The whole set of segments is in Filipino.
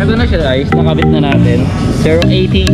Ito na siya guys, nakabit na natin. 018.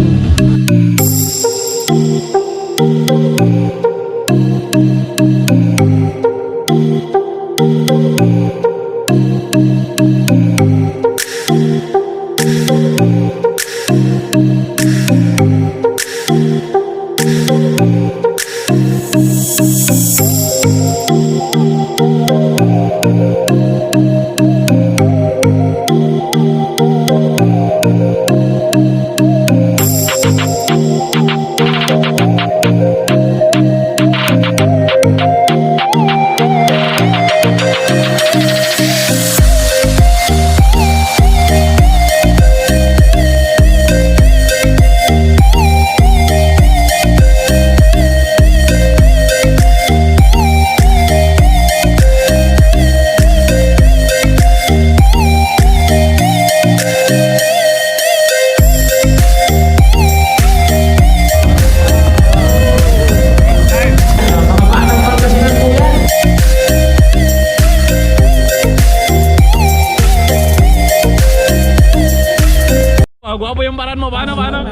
Gwapo yung paran mo. Paano? Paano?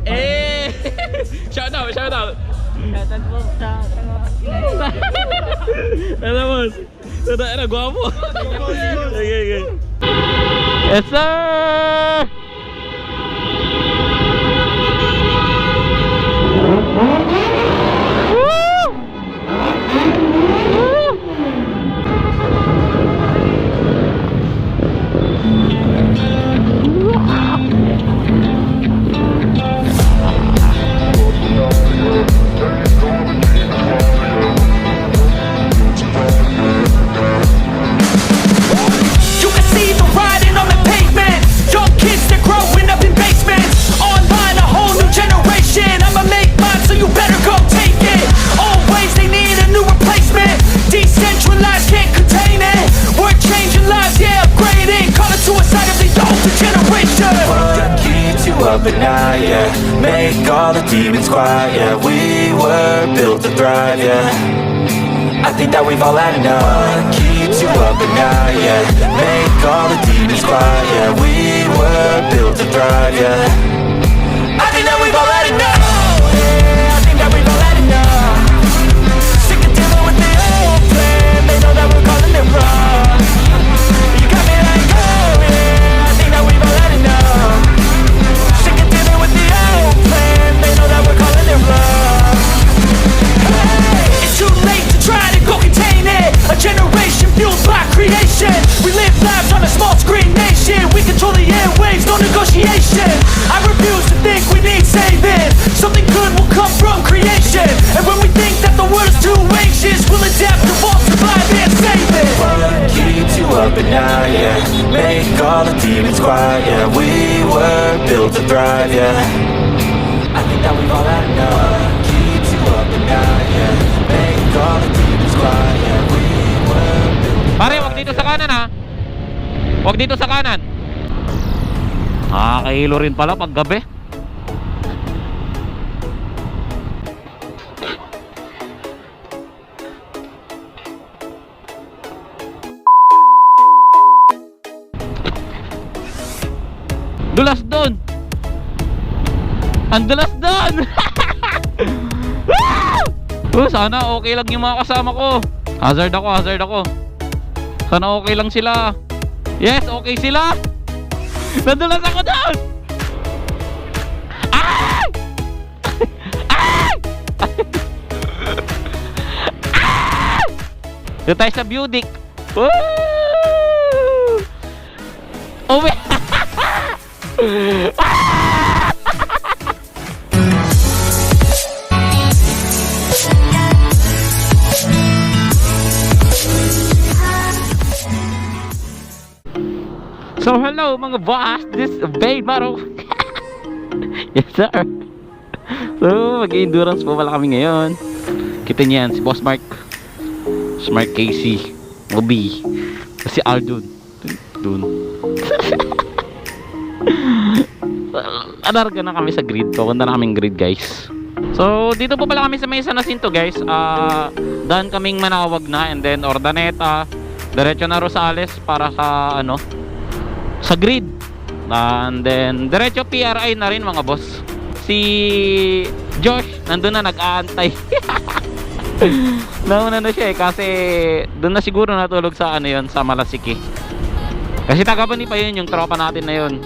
Eh! Shout out! Shoutout po sa Ano boss? Ano, gwapo? Okay. Yes sir! Up at night, yeah. Make all the demons quiet, yeah. We were built to thrive, yeah. I think that we've all had enough. What keeps you up at night, yeah. Make all the demons quiet, yeah. We were built to thrive, yeah. I think that we've all had enough. Yeah, I think that we've all had enough. Sick of dealing with the old plan. They know that we're calling it wrong. You got me like, oh yeah. I think that we've all had enough. They know that we're calling it wrong. Hey, it's too late to try to go contain it. A generation fueled by creation. We live lives on a small screen nation. We control the airwaves, no negotiation. I refuse to think we need saving. Something good will come from creation. And when we think that the world is too anxious, we'll adapt, evolve, survive and save it. What keeps you up at night, yeah. Make all the demons quiet, yeah. We were built to thrive, yeah. I think that we've all had enough. Keeps you up at night, yeah. Make all the demons quiet, yeah. We were built. Pare, wag dito sa kanan ha. Wag dito sa kanan. Nakakahilo rin pala pag gabi. Dulas doon. Ang dulas doon. Sana okay lang yung mga kasama ko. Hazard ako. Sana okay lang sila. Yes, okay sila. Nadulas ako doon. Ay! Ay! Ay! Dito tayo sa Budik. Woo! Uwi. So hello mga boss, this is Babe Maro. Yes sir. So mag-endurance po pala kami ngayon. Kita niyan si Boss Mark, Smart Casey, Moby, si Aldon dun. Adarga na kami sa grid. Papunta na kaming grid guys. So dito po pala kami sa may San Jacinto guys. Daan kaming Manawag na, and then Ordaneta, Diretso na Rosales para sa ano, sa grid. And then diretso PRI na rin mga boss. Si Josh nandun na nag-aantay. Nauna na siya kasi doon na siguro natulog sa ano yon, sa Malasiki. Kasi taga-Bani pa yun yung tropa natin na yun.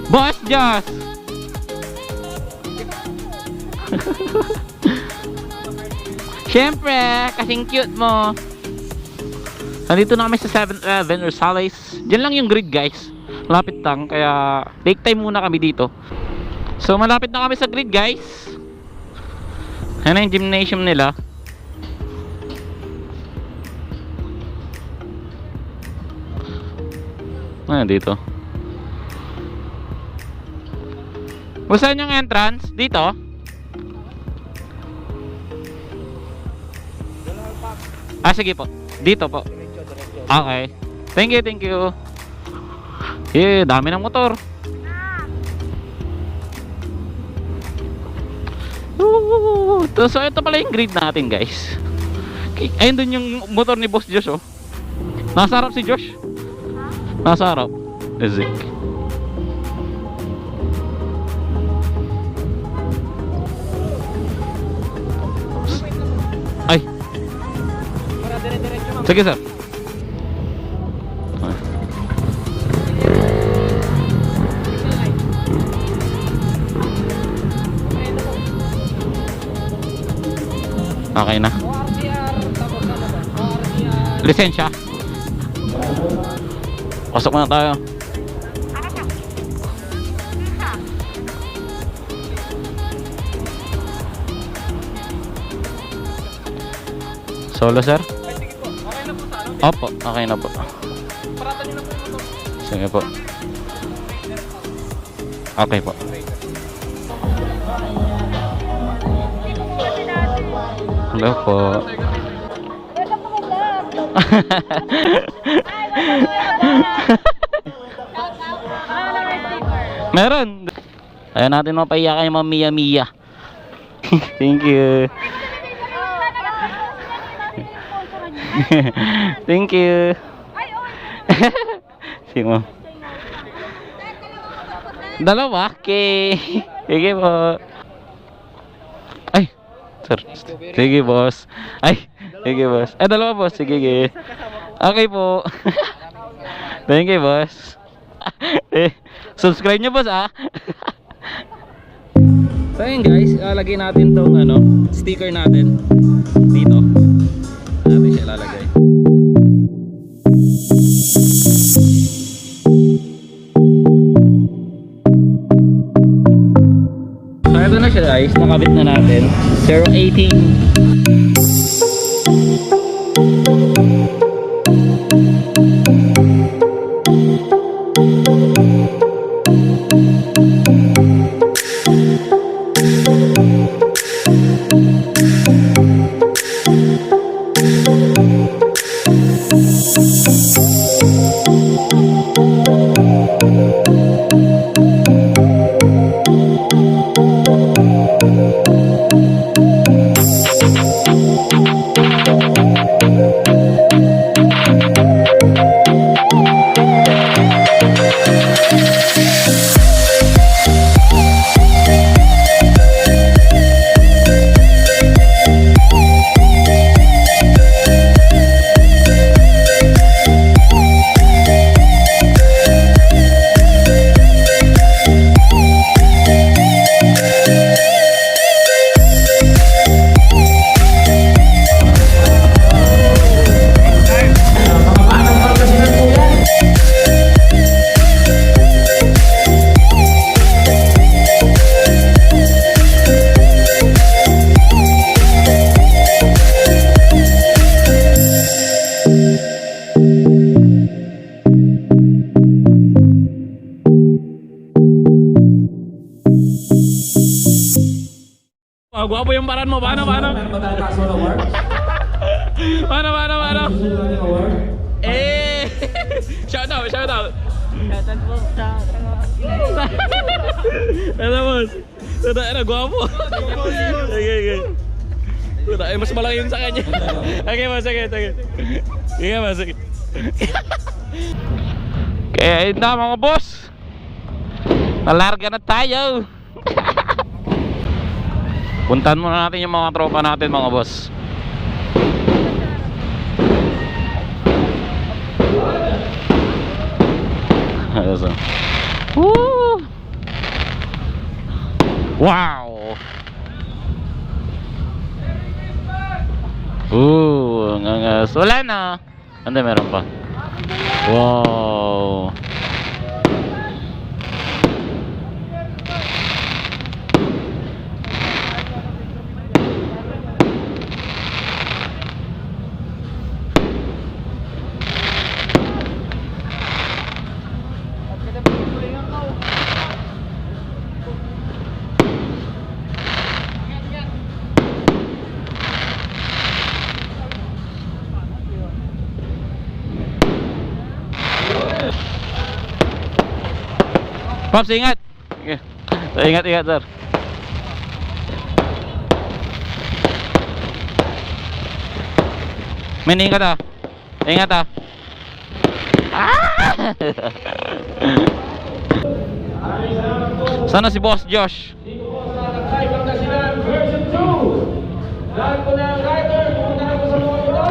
Boss Joss. Siyempre, kasing cute mo. Nandito na kami sa 7-Eleven or Rosales. Diyan lang yung grid guys. Malapit lang, kaya take time muna kami dito. So malapit na kami sa grid guys. Ayan na yung gymnasium nila. Ayan dito. Saan yung entrance? Dito? Ah, sige po. Dito po. Okay. Thank you, thank you. Dami ng motor. So, ito pala yung grid natin, guys. Ayun dun yung motor ni Boss Josh, oh. Nasa harap si Josh. Nasa harap. Ezik. Ay. Sige, sir. Okay na. Lisensya. Pasok na tayo. Solo, sir? Opo, okay na po. Sige po. Okay po. Hello po. Meron. Ayaw natin mapaiya kay Ma'am Mia Mia. Thank you. Thank you. Sige mo. Dalawa? Okay. Sige po. Ay. Sir. Sige boss. Ay. Sige boss. Ay dalawa boss. Sige. Okay po. Thank you boss. Subscribe nyo boss ah. So yun guys, ilalagay natin tong ano, sticker natin dito. Natin siya ilalagay. So ito na siya guys, nakabit na natin. 018. paraan mo? Paano? Paano? Paano? Eh! Shout out! Shoutout po sa Ano boss? Ano, gwapo? Okay. Mas malaki yun sa kanya. Okay boss, sige. Sige boss, sige. Kaya ayun na mga boss. Nalarga na tayo. Puntahan muna natin yung mga tropa natin mga boss. Woo! Wow! Ngangas. Wala na. Ande, meron pa. Wow! Pops, ingat. Okay. Ingat, sir. Men, ingat ah. Ingat ah. Sana si Boss Josh?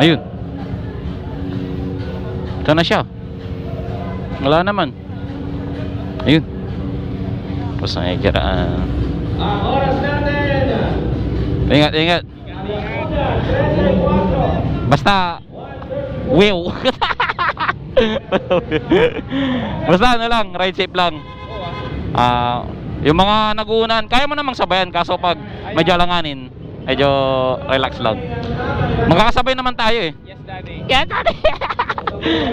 Ayun. Sana siya? Wala naman. Ayun. Tapos ang ikiraan. Ingat. Basta Wow. Basta ano lang, ride safe lang. Yung mga naguunan, kaya mo namang sabayan. Kaso pag medyo alanganin, medyo relax lang. Magkakasabay naman tayo eh. Yes daddy.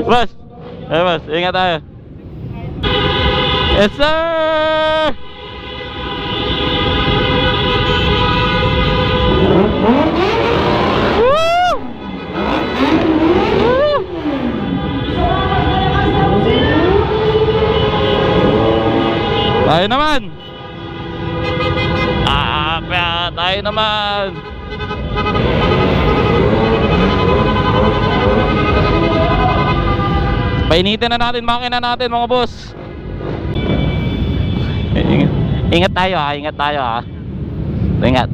Boss, boss, ingat tayo. Yes sir. Tayo naman. Tayo naman. Painitin na natin makina natin mga boss. Ingat tayo ha, Ingat.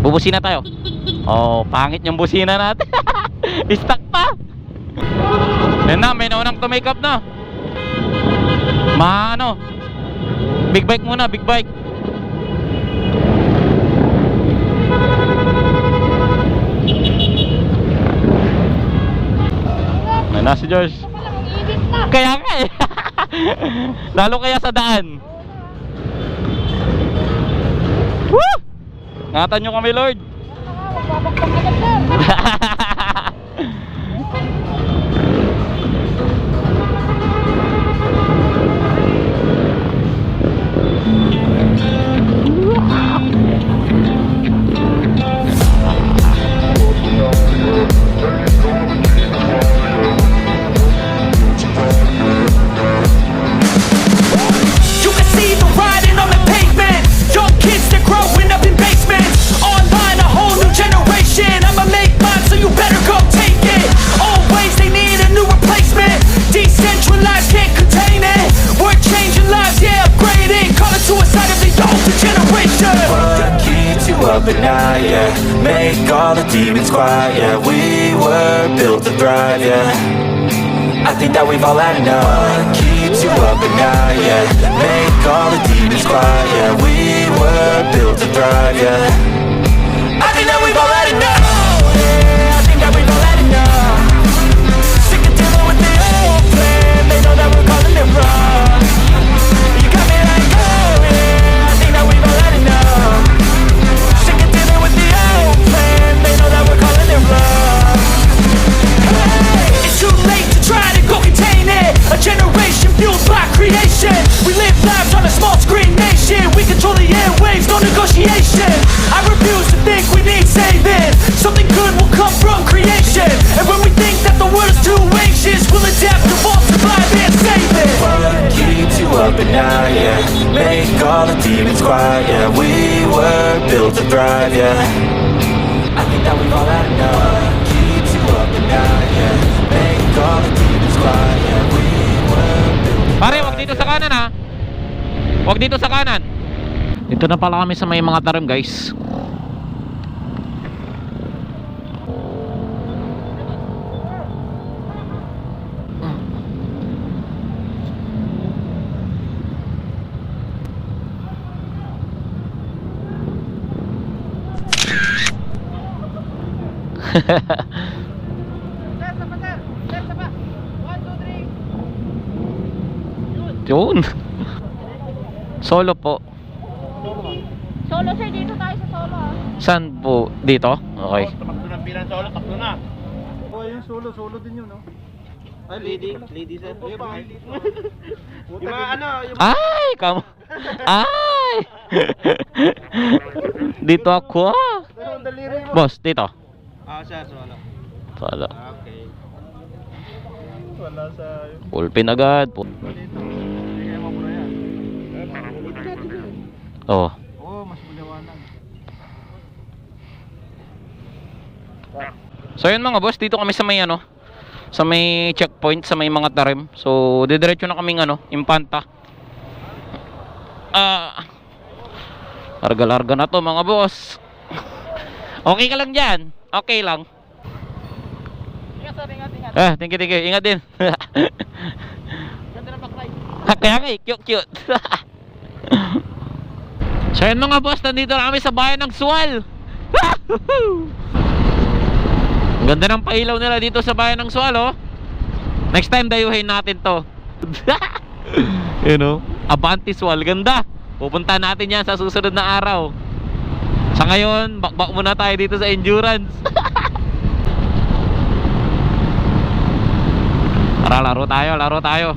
Bubusina tayo. Oh, pangit yung busina natin. Stuck pa. Yan na, may naunang to make up na. Maano? Big bike muna, big bike. May na si George. Kaya nga eh. Lalo kaya sa daan. Woo! Ingatan nyo kami, Lord. Up at night, yeah. Make all the demons quiet, yeah. We were built to thrive, yeah. I think that we've all had enough. What keeps you up at night, yeah. Make all the demons quiet, yeah. We were built to thrive, yeah. I think that we've all had enough. Yeah, I think that we've all had enough. Sick of dealing with the old plan. They know that we're calling it wrong. You got me like, oh yeah. I think that we've all had enough. They know that we're calling it wrong. Hey, it's too late to try to go contain it. A generation fueled by creation. We live lives on a small screen nation. We control the airwaves, no negotiation. thrive, yeah. I think that we've all had enough. Keeps you up at night, yeah. Make all the demons quiet, yeah. We were built. Pare, wag dito sa kanan ha. Wag dito sa kanan. Ito na pala kami sa may mga tarim, guys. Yun. Solo po. Solo sir, dito tayo sa solo ah. Saan po? Dito? Okay. Tumakbo ng bilang solo, takbo na. Oh, yung solo din yun, no? Ay, lady sir. Yung mga ano, yung Ay! Kamo. Ay! Dito ako. Pero ang daliri mo. Boss, dito. siya, solo. Solo. Okay. Wala sa... Full pin agad. Dito. Hindi kaya mabura yan. Oh. Oo, mas maliwanag. So yun mga boss, dito kami sa may ano, sa may checkpoint, sa may mga tarim. So didiretso na kaming ano, Impanta. Larga-larga na to mga boss. Okay ka lang dyan. Okay lang. Ingat sir, ingat. Thank you. Ingat din. Ganda ng backlight. Kaya nga cute. So yun mga boss, nandito na kami sa bayan ng Sual. Ang ganda ng pailaw nila dito sa bayan ng Sual, oh. Next time dayuhin natin to. You know, Abante Sual, ganda. Pupunta natin yan sa susunod na araw. Sa ngayon, bakbak muna tayo dito sa endurance. Tara, laro tayo.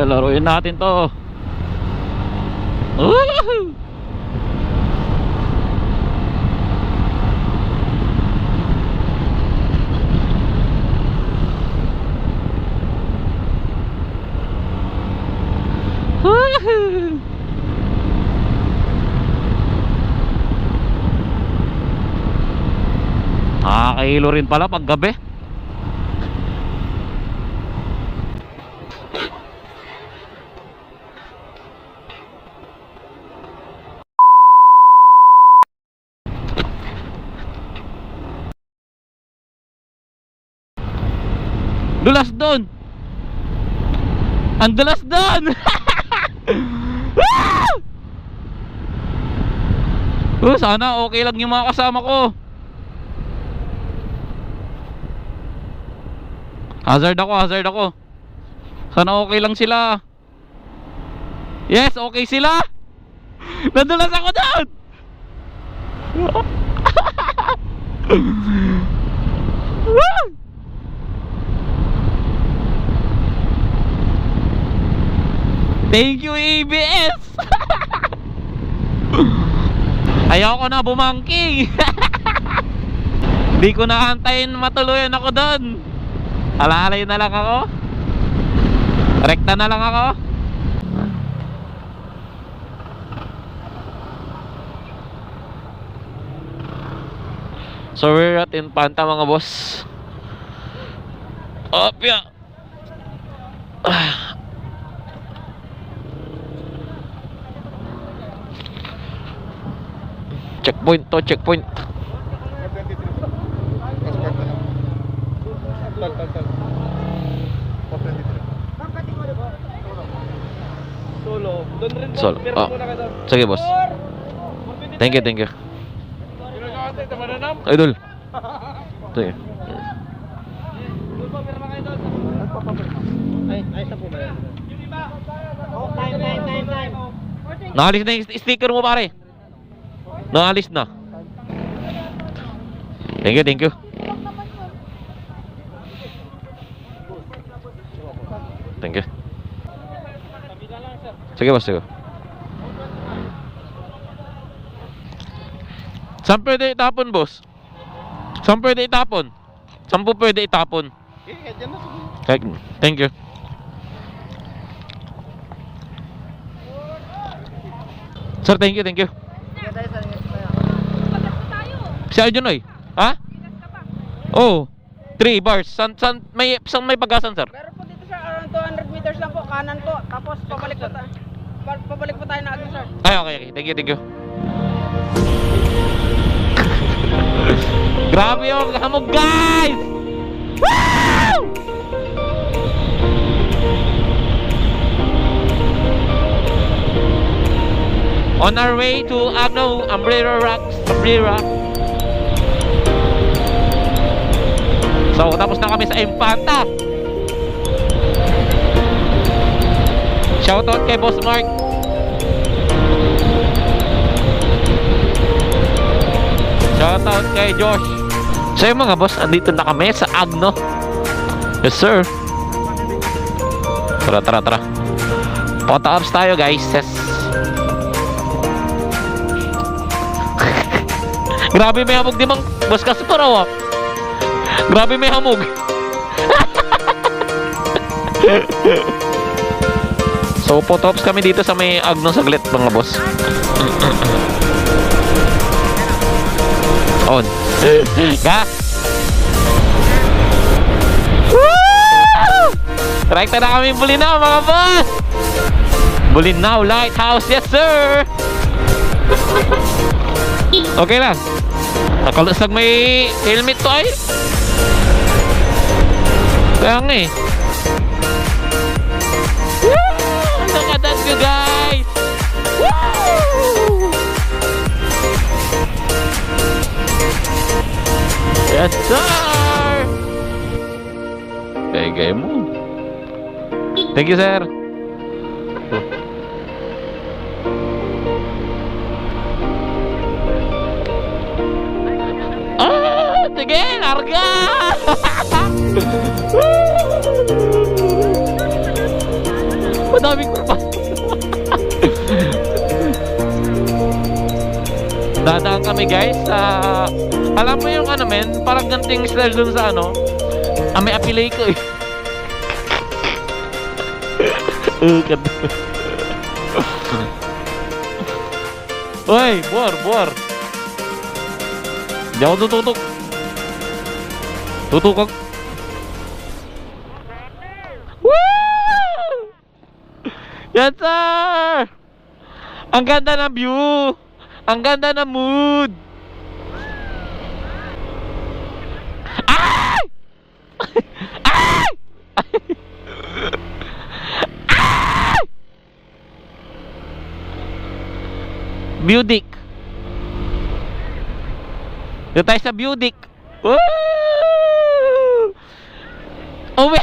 Laruin natin to. Woohoo! Woohoo! Nakakahilo rin pala pag gabi. Dulas doon. Ang dulas doon. Sana okay lang yung mga kasama ko. Hazard ako. Sana okay lang sila. Yes, okay sila. Nadulas ako doon. Thank you ABS. Ayoko na bumangking. Hindi ko na antayin matuluyan ako doon. Alalay na lang ako. Rekta na lang ako. So we're at Infanta mga boss. Opya. Checkpoint to, checkpoint. Solo. Doon rin po. Solo. Pero muna ka doon. Sige boss. Thank you. Ginagawa tayo, tamananam. Idol. Sige. Doon po, pirma kayo doon. Ay, sa po ba yan? Yung iba. Oh, time. Nakalis na yung sticker mo pare. Nakalis na. Thank you. Thank you. Sige boss, sige. Saan pwede itapon, boss? Saan pwede itapon? Saan po pwede itapon? Dyan na siguro. Okay, thank you. Sir, thank you, thank you. Si Arjun, oy. Ha? Oh, 3 bars. Saan may pagasan, sir? Pero po dito sir, around 200 meters lang po, kanan po. Tapos pabalik po tayo. Pabalik po tayo na agad sir. Ay, okay, okay. Thank you, thank you. Grabe yung hamog, guys! Woo! On our way to Agno Umbrella Rocks, Umbrella. So, tapos na kami sa Infanta. Shoutout kay Boss Mark. Shoutout kay Josh. So yung mga boss, andito na kami sa Agno. Yes sir. Tara, tara, tara. Photo ops tayo guys. Yes. Grabe may hamog di mang boss kasi paraw. Grabe may hamog. So photo ops kami dito sa may Agno saglit mga boss. On. Gas. Woo! Rekta na kami Bulinaw mga boss. Bulinaw Lighthouse, yes sir. Okay lang. Nakalusag may helmet to ay. Kaya nga eh. Woo! Nakadat ko guys. Woo! Yes sir. Gaya mo. Thank you sir. Ah, sige, larga. Madaming kurpa. Dadaan kami guys sa alam mo yung ano men, parang ganting style dun sa ano. May apilay ko eh. Oy, buar. Hindi ako tututok. Tutukok. Woo! Yes sir! Ang ganda ng view. Ang ganda ng mood. Ay! Ay! Ay! Beaudic. Dito tayo sa Beaudic. Woo! Uwi!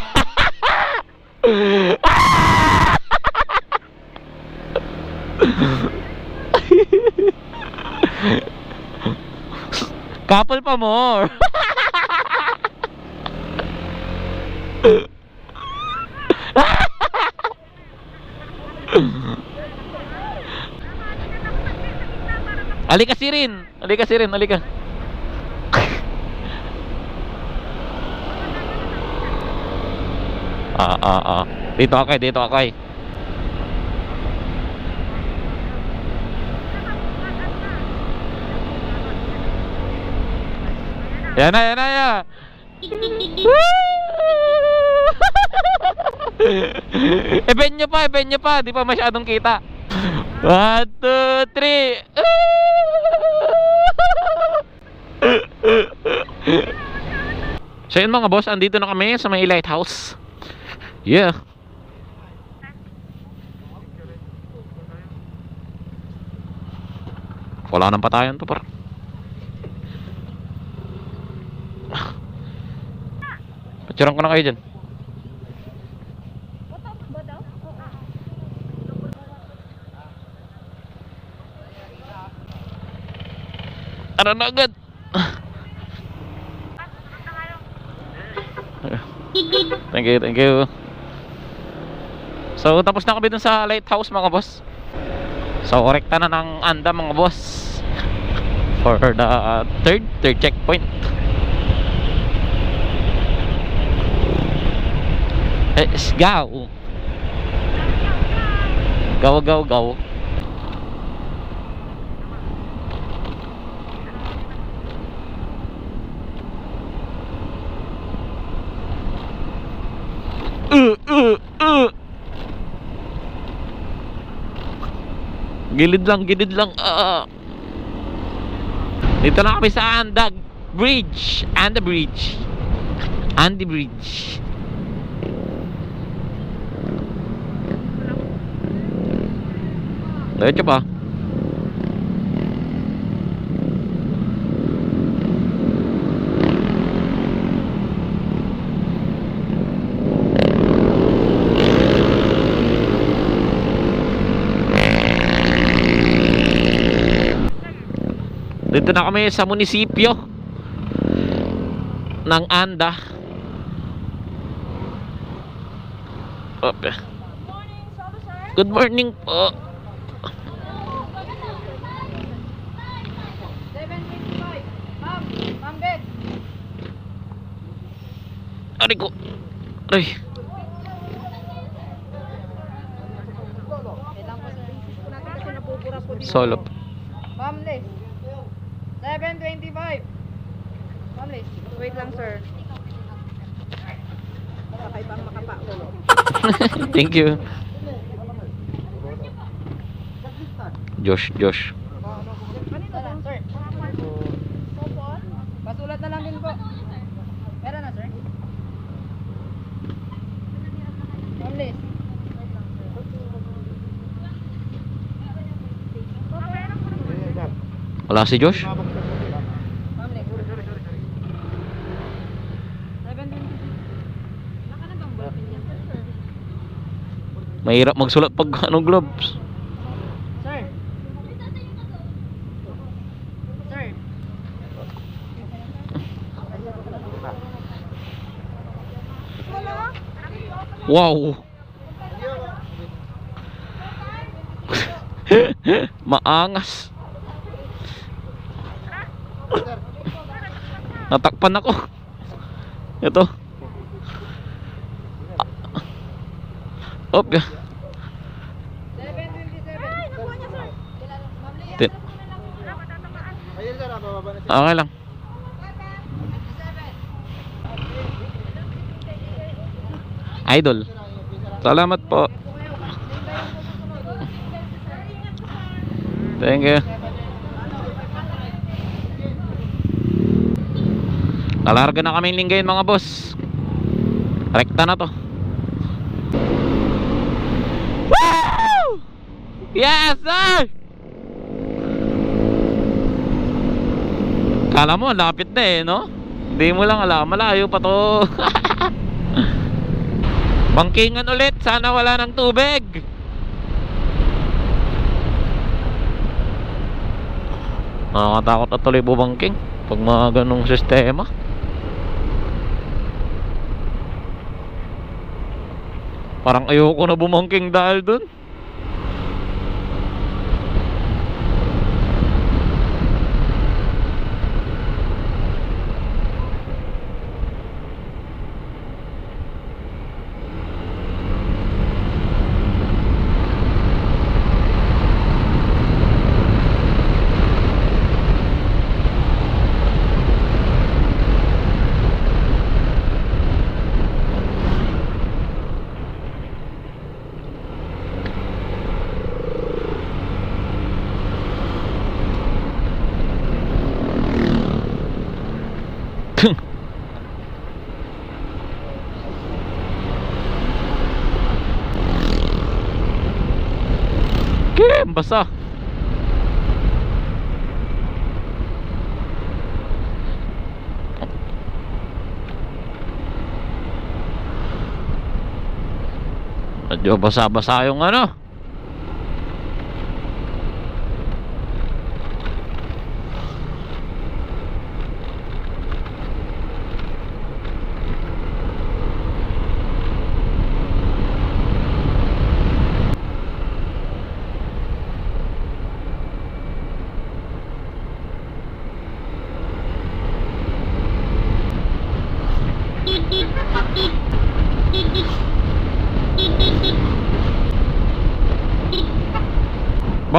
Couple pa more. Halika Sirin. Halika Sirin, halika. Dito akay, dito akay. Yan na. Event nyo pa, di pa masyadong kita. 1, 2, 3. So yun mga boss, andito na kami sa may lighthouse. Yeah. Wala nang patayan to par. Picturean ko na kayo dyan. Ano na agad? Thank you. So tapos na kami dun sa lighthouse mga boss. So rekta na ng anda mga boss. for the third checkpoint. Let's go. Go, go, go. Gilid lang, gilid lang. Dito na kami sa Andag Bridge. And the bridge. And the bridge. Diretso pa. Dito na kami sa munisipyo ng Anda. Okay. Good morning po. 7:25. Ma'am bed. Aray ko. Aray. Solo. Ma'am Liz. 7:25. Ma'am Liz, wait lang sir. Kakaibang makapa ulo. Thank you. Josh. Kanina lang sir. Pasulat na lang din po. Meron na sir. Ma'am Liz. Wala si Josh. Ma'am Liz. 7:25. Baka na bang ballpen yan sir? Mahirap magsulat pag anong gloves. Sir. Sir. Wow. Maangas. Natakpan ako. Ito. Op. 7:27. Ay, nakuha niya sir. Ma'am Liz. Tin- Ayun sir, bababa na siya. Okay lang. Idol. Salamat po. Thank you. Nalarga na kaming linggayin mga boss. Rekta na to. Woo! Yes sir! Kala mo lapit na eh, no? Hindi mo lang alam, malayo pa to. Bangkingan ulit, sana wala ng tubig. Nakakatakot na tuloy bumangking pag mga ganong sistema. Parang ayoko na bumangking dahil dun. Kim, basa. Medyo basa-basa yung ano.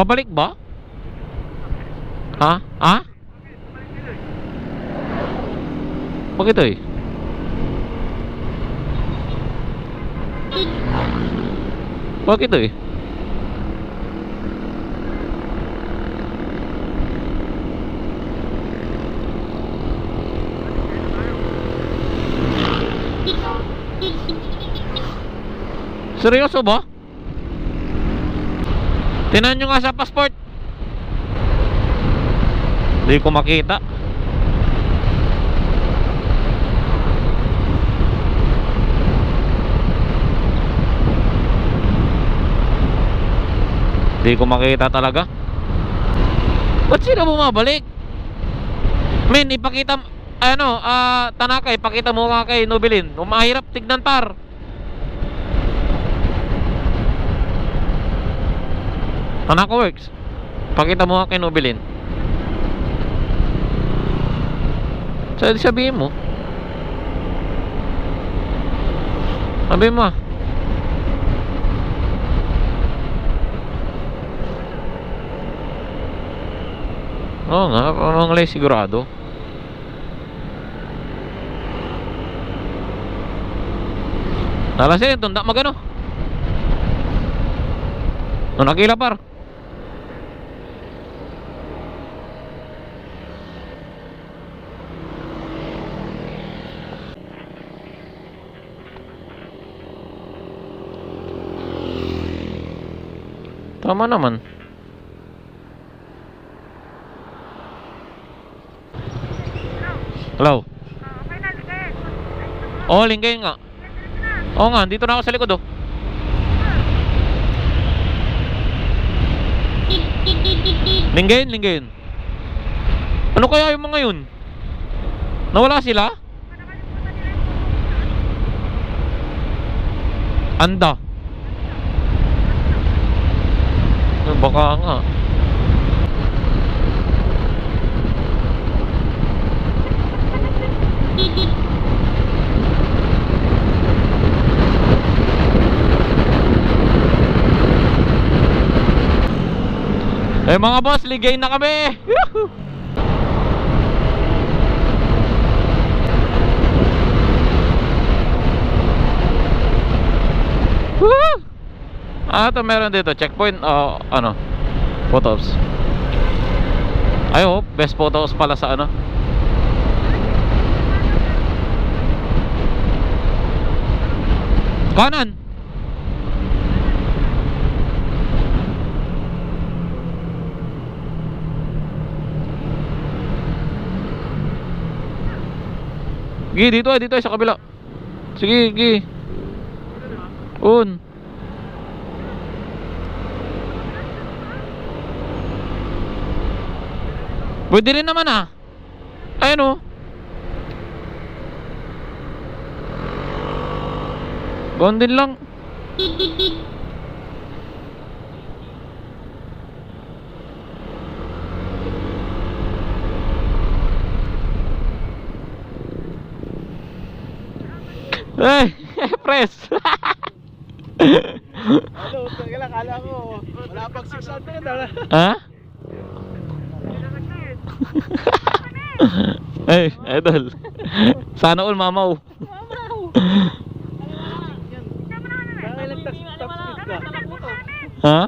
Babalik ba? Ha? Ha? Bakit eh? Bakit eh? Seryoso ba? Tingnan nyo nga sa passport. Hindi ko makita. Hindi ko makita talaga. Ba't sila bumabalik? Men, ipakita, ano, Tanaka, ipakita mo nga kay Nobilin. Mahirap tignan par. Tanaka works. Pakita mo nga kay Nobilin. Sabihin mo. Sabihin mo ah. Oo nga, parang lay sigurado. Nalasin, tunda magano. No, nakila par. Tama naman. Hello? Oo, Lingayen nga. Oo nga, dito na ako sa likod oh. Lingayen. Ano kaya yung mga yun? Nawala sila? Anda. Baka nga. Eh mga boss, ligay na kami. Woohoo! Woo! Ito meron dito, checkpoint ano, photos. I hope best photos pala sa ano. Kanan. Gi, dito sa kabila. Sige, gi. Un. Pwede rin naman ah. Ayun oh. Gawin din lang. Eh, press. Ano, kala ko, wala pang 600 Ha? Eh, idol. Sana all mamaw. Kailan top speed ka? Ha?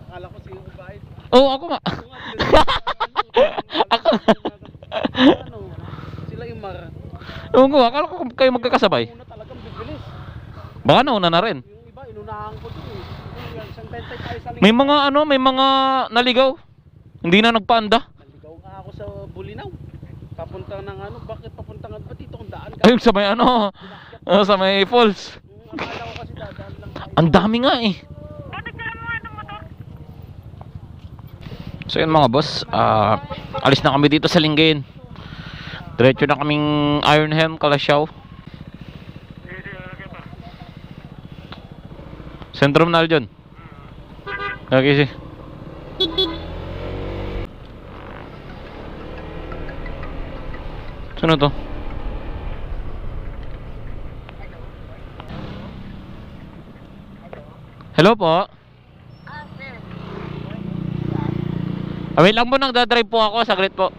Akala ko siya yung bahay. Oh, ako nga. Ako nga. Ano, sila yung mar. Oo nga, akala ko kayo magkakasabay. Una talagang bibilis. Baka nauna na rin. Yung iba, inunahan ko dun eh. Yung isang bentay tayo sa May mga ano, may mga naligaw. Hindi na nagpaanda. Naligaw nga ako sa Bulinaw. Papunta ng ano, bakit papunta nga ba dito kung daan ka? Ayun sa may ano, sa may falls. Akala ko kasi dadaan lang tayo. Ang dami nga eh. So yun mga boss, alis na kami dito sa Lingayen. Diretso na kaming Ironham, Kalasyaw. Sentrum na dyan. Okay, sino to? Hello po. Wait lang po, nagdadrive po ako. Saglit po.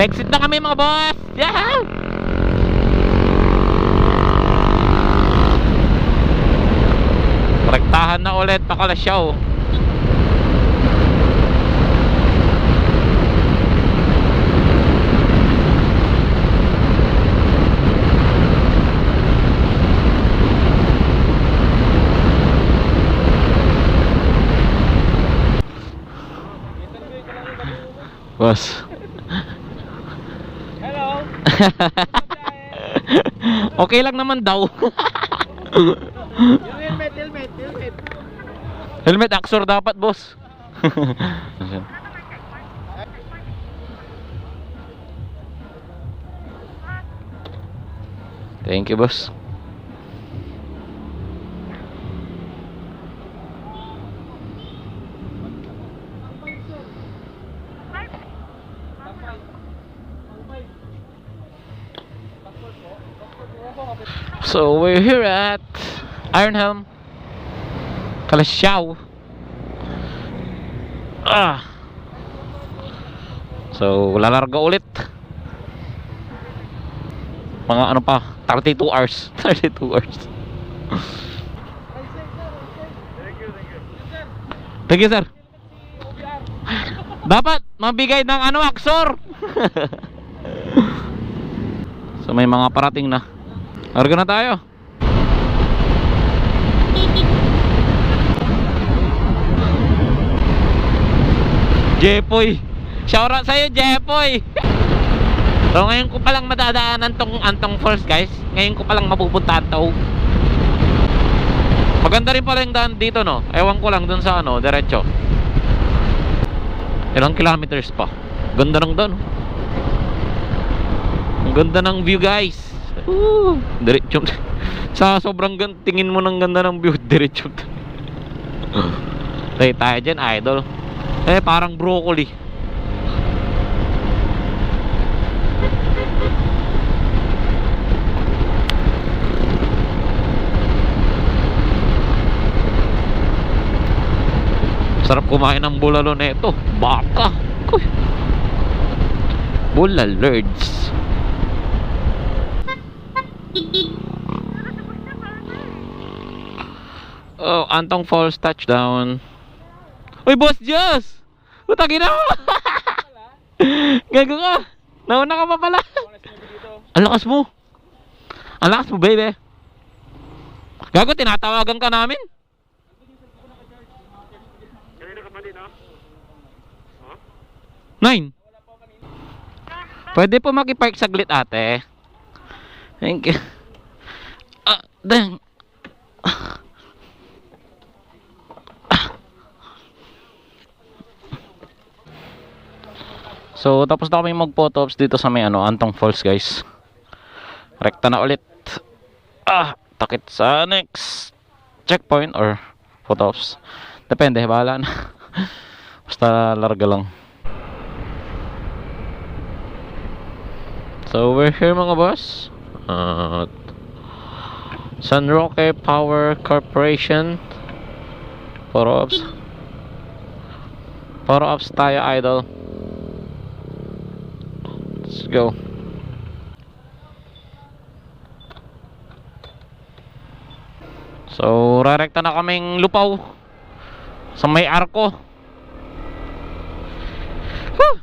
Exit na kami mga boss! Yeah! Rektahan na ulit, Pakalasyaw. Boss. Hello. Okay lang naman daw. Yung helmet. Helmet Axor dapat, boss. Thank you, boss. So we're here at Ironhelm, Kalasyaw. So lalarga ulit. Mga ano pa, 32 hours. 32 hours. Thank you, sir. Dapat mabigay ng ano, Axor. So may mga parating na. Larga na tayo. Jepoy. Shoutout sa'yo, Jepoy. So ngayon ko palang madadaanan tong Antong Falls, guys. Ngayon ko palang mapupuntahan to. Maganda rin pala yung daan dito, no? Ewan ko lang dun sa ano, diretso. Ilang kilometers pa. Ganda ng daan. Ang ganda ng view, guys. Diretso. Sa sobrang tingin mo ng ganda ng view, diretso. Tayo dyan, idol. Parang broccoli. Sarap kumain ng bulalo na ito. Baka. Bulalords. Oh, Antong Falls touchdown. Uy, Boss Joss! Utagin na mo! Gago ka! Nauna ka pa pala! Ang lakas mo! Ang lakas mo, baby! Gago, tinatawagan ka namin! Nine! Pwede po makipark saglit, ate. Thank you. Dang. So tapos na kami mag-photo ops dito sa may ano, Antong Falls, guys. Rekta na ulit. Takit sa next checkpoint or photo ops. Depende, bahala na. Basta larga lang. So we're here mga boss. San Roque Power Corporation. Photo ops. Photo ops tayo, idol. Let's go. So, rarekta na kaming lupaw sa may arko. Whew!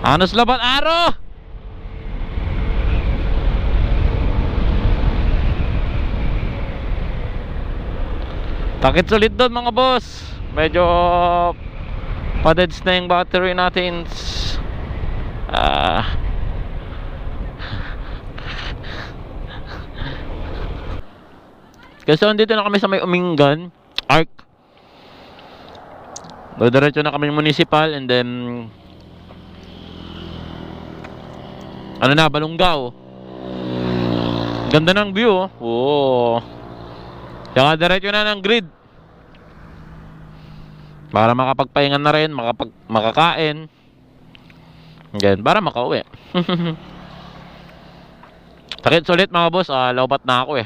Anos laban aro! Takit sulit doon mga boss. Medyo padeds na yung battery natin. Kasi andito na kami sa may Umingan Arc. Diretso na kami municipal and then ano na, Balungaw. Ganda ng view, oh. Saka diretso na ng grid para makapagpahinga na rin, makakain. Ganyan, para makauwi. Takit sulit mga boss, lobat na ako eh.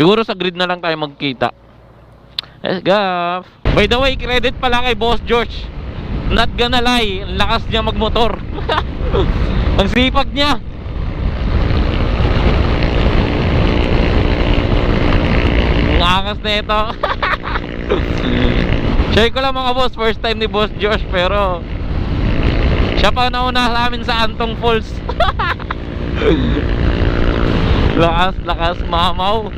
Siguro sa grid na lang tayo magkita. Let's go. By the way, credit pala kay Boss George. Not gonna lie, ang lakas niya magmotor. Ang sipag niya. Ang angas na ito. Share ko lang mga boss, first time ni Boss George, pero siya pa nauna sa amin sa Antong Falls. Lakas mamaw.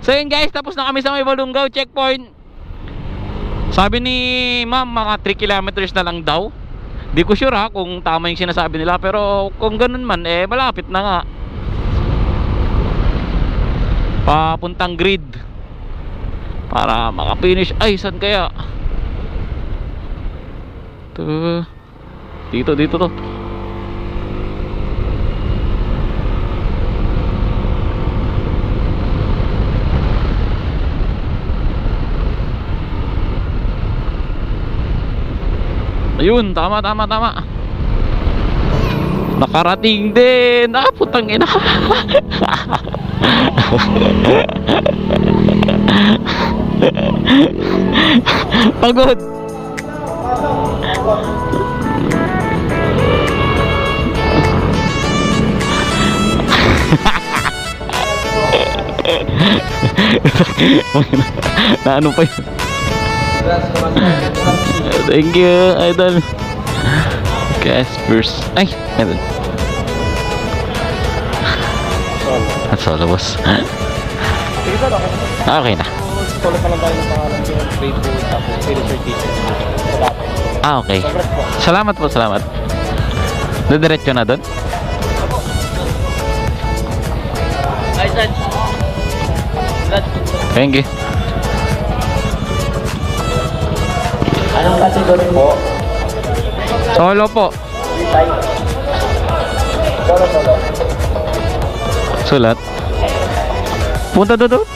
So yun guys, tapos na kami sa may Balungaw checkpoint. Sabi ni ma'am, mga 3 kilometers na lang daw. Di ko sure ha kung tama yung sinasabi nila, pero kung ganun man, malapit na nga. Papuntang grid para makapinish. Ay, saan kaya? Dito to. Ayun, tama. Nakarating din. Putang ina. Pagod. Na ano pa yun? Thank you, idol. Caspers. Ay, idol. At solo, boss. Okay na. Solo pa lang tayo ng pangalan yung grade 2 tapos finisher teacher. Okay. Salamat po, salamat. Diretso na doon? Ay, Dad. Thank you. Anong category po? Solo po. Solo. Sulat. Punta doon.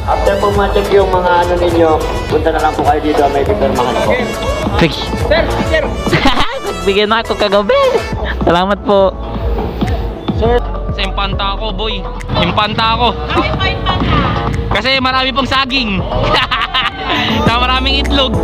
After po ma-check yung mga ano ninyo, punta na lang po kayo dito, may pipirmahan po. Sige. Sir. Nagbigyan na ako kagabi. Salamat po. Sir, Sa impanta ako, boy. Impanta ako. Bakit pa yung tanda? Kasi marami pong saging. Sa maraming itlog.